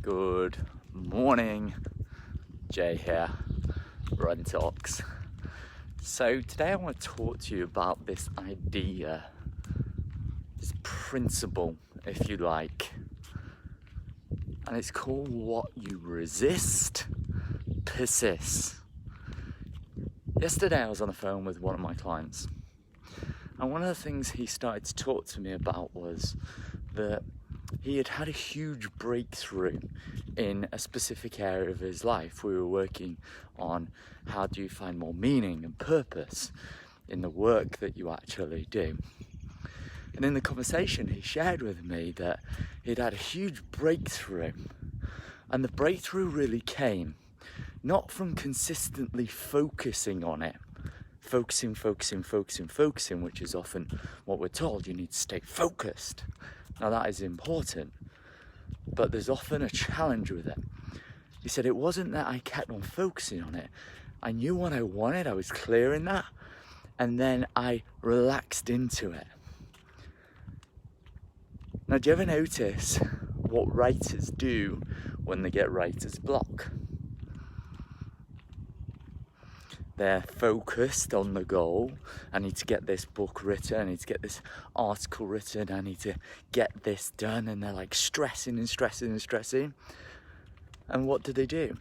Good morning, Jay here, Run Talks. So today I want to talk to you about this idea, this principle, if you like, and it's called what you resist persists. Yesterday I was on the phone with one of my clients, and one of the things he started to talk to me about was that he had had a huge breakthrough in a specific area of his life. We were working on how do you find more meaning and purpose in the work that you actually do. And in the conversation, he shared with me that he'd had a huge breakthrough. And the breakthrough really came not from consistently focusing on it, focusing, which is often what we're told. You need to stay focused. Now that is important, but there's often a challenge with it. He said it wasn't that I kept on focusing on it. I knew what I wanted, I was clear in that, and then I relaxed into it. Now, do you ever notice what writers do when they get writer's block? They're focused on the goal. I need to get this book written, I need to get this article written, I need to get this done, and they're like stressing. And what do?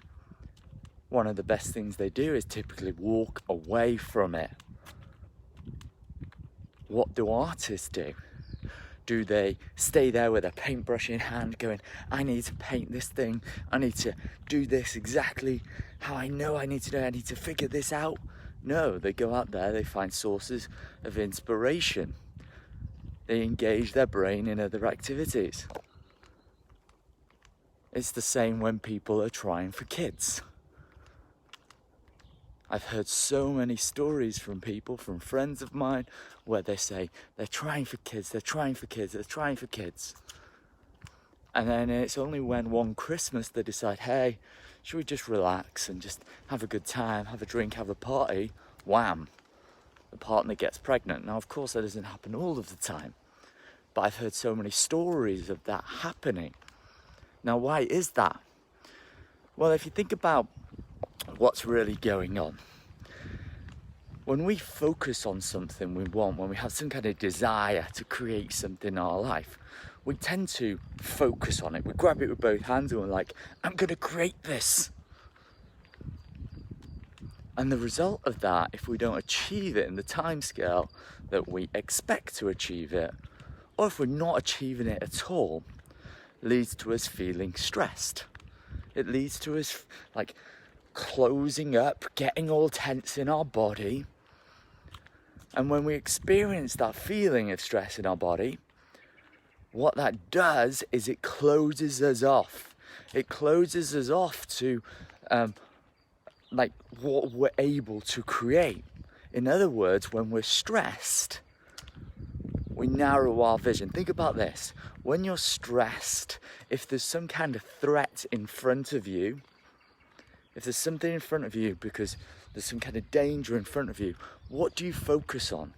One of the best things they do is typically walk away from it. What do artists do? Do they stay there with a paintbrush in hand going, I need to paint this thing, I need to do this exactly how I know I need to do it, I need to figure this out? No, they go out there, they find sources of inspiration. They engage their brain in other activities. It's the same when people are trying for kids. I've heard so many stories from people, from friends of mine, where they say they're trying for kids. And then it's only when one Christmas they decide, hey, should we just relax and just have a good time, have a drink, have a party? Wham! The partner gets pregnant. Now, of course, that doesn't happen all of the time, but I've heard so many stories of that happening. Now, why is that? Well, if you think about what's really going on, when we focus on something we want, when we have some kind of desire to create something in our life, we tend to focus on it. We grab it with both hands and we're like, I'm going to create this. And the result of that, if we don't achieve it in the timescale that we expect to achieve it, or if we're not achieving it at all, leads to us feeling stressed. It leads to us like closing up, getting all tense in our body. And when we experience that feeling of stress in our body, what that does is it closes us off. It closes us off to like what we're able to create. In other words, when we're stressed, we narrow our vision. Think about this. When you're stressed, if there's some kind of threat in front of you, if there's something in front of you because there's some kind of danger in front of you, what do you focus on?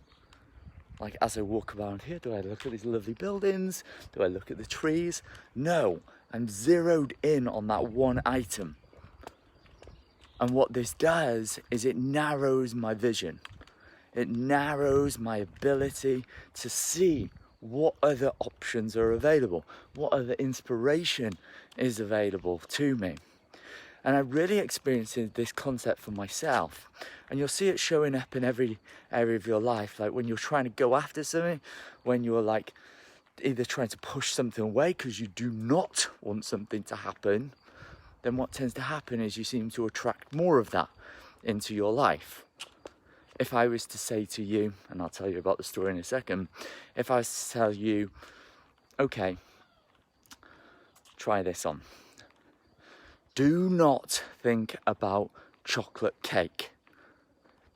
Like, as I walk around here, do I look at these lovely buildings? Do I look at the trees? No, I'm zeroed in on that one item. And what this does is it narrows my vision. It narrows my ability to see what other options are available, what other inspiration is available to me. And I really experienced this concept for myself. And you'll see it showing up in every area of your life. Like when you're trying to go after something, when you're like either trying to push something away because you do not want something to happen, then what tends to happen is you seem to attract more of that into your life. If I was to say to you, and I'll tell you about the story in a second, if I was to tell you, okay, try this on. Do not think about chocolate cake.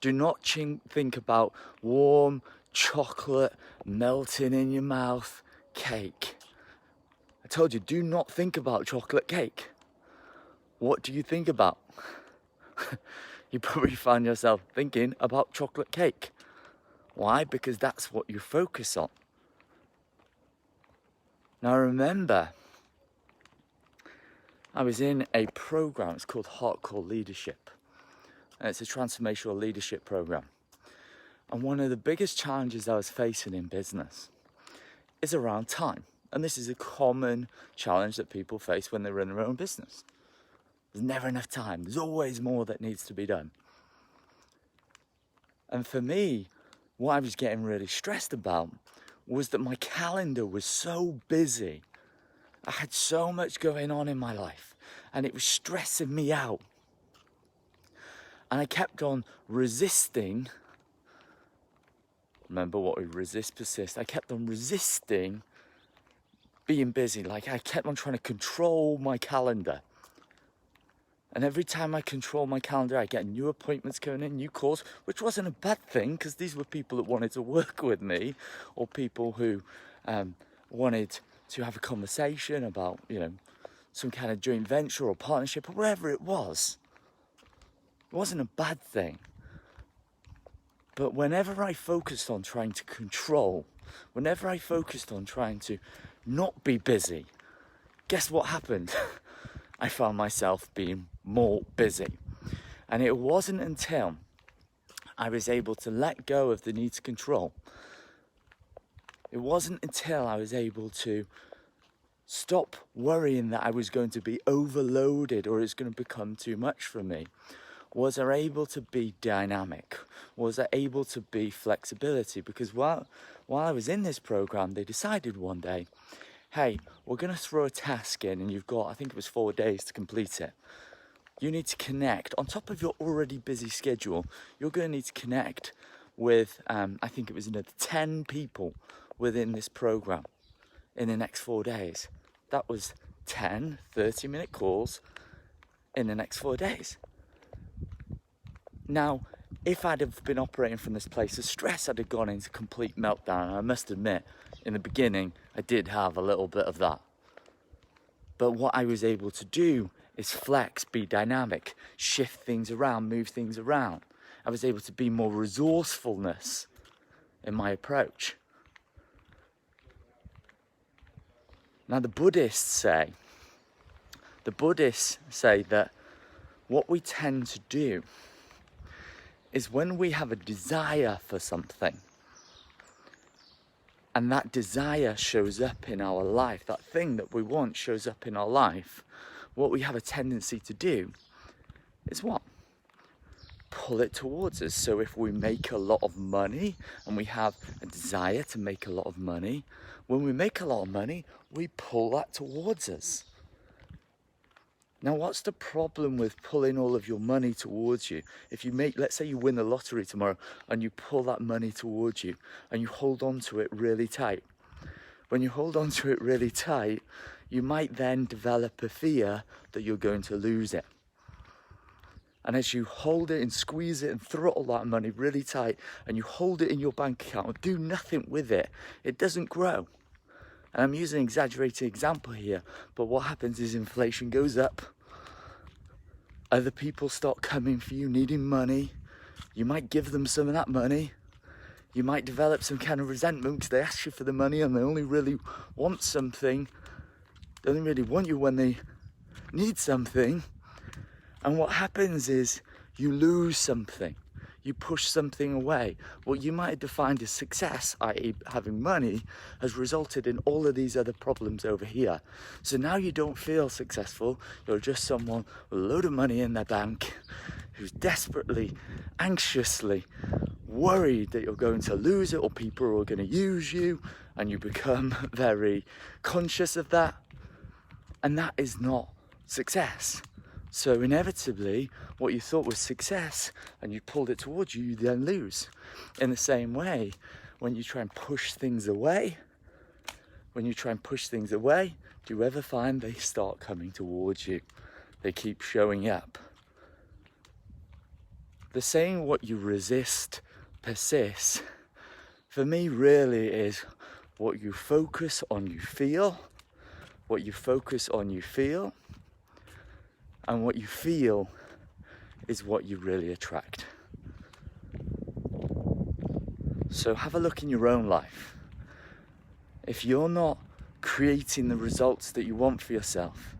Do not think about warm chocolate melting in your mouth cake. I told you, do not think about chocolate cake. What do you think about? You probably find yourself thinking about chocolate cake. Why? Because that's what you focus on. Now remember, I was in a program, it's called Hardcore Leadership. And it's a transformational leadership program. And one of the biggest challenges I was facing in business is around time. And this is a common challenge that people face when they run their own business. There's never enough time. There's always more that needs to be done. And for me, what I was getting really stressed about was that my calendar was so busy. I had so much going on in my life and it was stressing me out. And I kept on resisting. Remember what we resist, persist. I kept on resisting being busy. Like I kept on trying to control my calendar. And every time I control my calendar, I get new appointments coming in, new calls, which wasn't a bad thing because these were people that wanted to work with me or people who wanted to have a conversation about, some kind of joint venture or partnership or whatever it was. It wasn't a bad thing. But whenever I focused on trying to control, whenever I focused on trying to not be busy, guess what happened? I found myself being more busy. And it wasn't until I was able to let go of the need to control. It wasn't until I was able to stop worrying that I was going to be overloaded or it's going to become too much for me. Was I able to be dynamic? Was I able to be flexibility? Because while I was in this program, they decided one day, hey, we're going to throw a task in and you've got, I think it was 4 days to complete it. You need to connect, on top of your already busy schedule, you're going to need to connect with, I think it was another 10 people within this program in the next 4 days. That was 10 30-minute calls in the next 4 days. Now, if I'd have been operating from this place of stress, I'd have gone into complete meltdown. And I must admit, in the beginning, I did have a little bit of that. But what I was able to do is flex, be dynamic, shift things around, move things around. I was able to be more resourcefulness in my approach. Now the Buddhists say that what we tend to do is when we have a desire for something, and that desire shows up in our life, that thing that we want shows up in our life, what we have a tendency to do is what? Pull it towards us. So if we make a lot of money and we have a desire to make a lot of money, when we make a lot of money, we pull that towards us. Now, what's the problem with pulling all of your money towards you? If you let's say you win the lottery tomorrow and you pull that money towards you and you hold on to it really tight. When you hold on to it really tight, you might then develop a fear that you're going to lose it. And as you hold it and squeeze it and throttle that money really tight and you hold it in your bank account and do nothing with it, it doesn't grow. And I'm using an exaggerated example here, but what happens is inflation goes up. Other people start coming for you, needing money. You might give them some of that money. You might develop some kind of resentment because they ask you for the money and they only really want something. They only really want you when they need something. And what happens is you lose something. You push something away. What you might have defined as success, i.e. having money, has resulted in all of these other problems over here. So now you don't feel successful. You're just someone with a load of money in their bank who's desperately, anxiously worried that you're going to lose it or people are going to use you, and you become very conscious of that. And that is not success. So inevitably, what you thought was success and you pulled it towards you, you then lose. In the same way, when you try and push things away, do you ever find they start coming towards you? They keep showing up. The saying, what you resist persists, for me really is what you focus on you feel, what you focus on you feel, and what you feel is what you really attract. So have a look in your own life. If you're not creating the results that you want for yourself,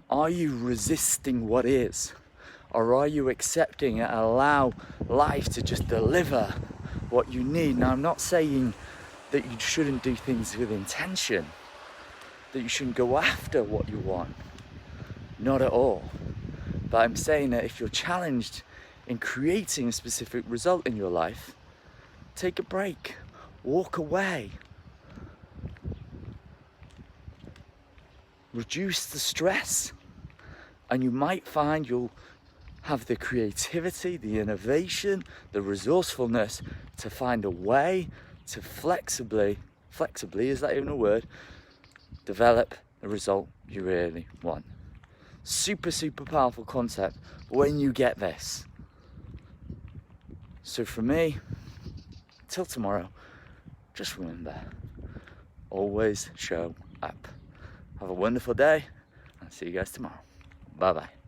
Are you resisting what is? Or are you accepting and allow life to just deliver what you need? Now, I'm not saying that you shouldn't do things with intention, that you shouldn't go after what you want. Not at all. But I'm saying that if you're challenged in creating a specific result in your life, take a break, walk away, reduce the stress, and you might find you'll have the creativity, the innovation, the resourcefulness to find a way to flexibly, is that even a word? Develop the result you really want. Super, super powerful concept when you get this. So for me, till tomorrow, just remember, always show up. Have a wonderful day, and see you guys tomorrow. Bye bye.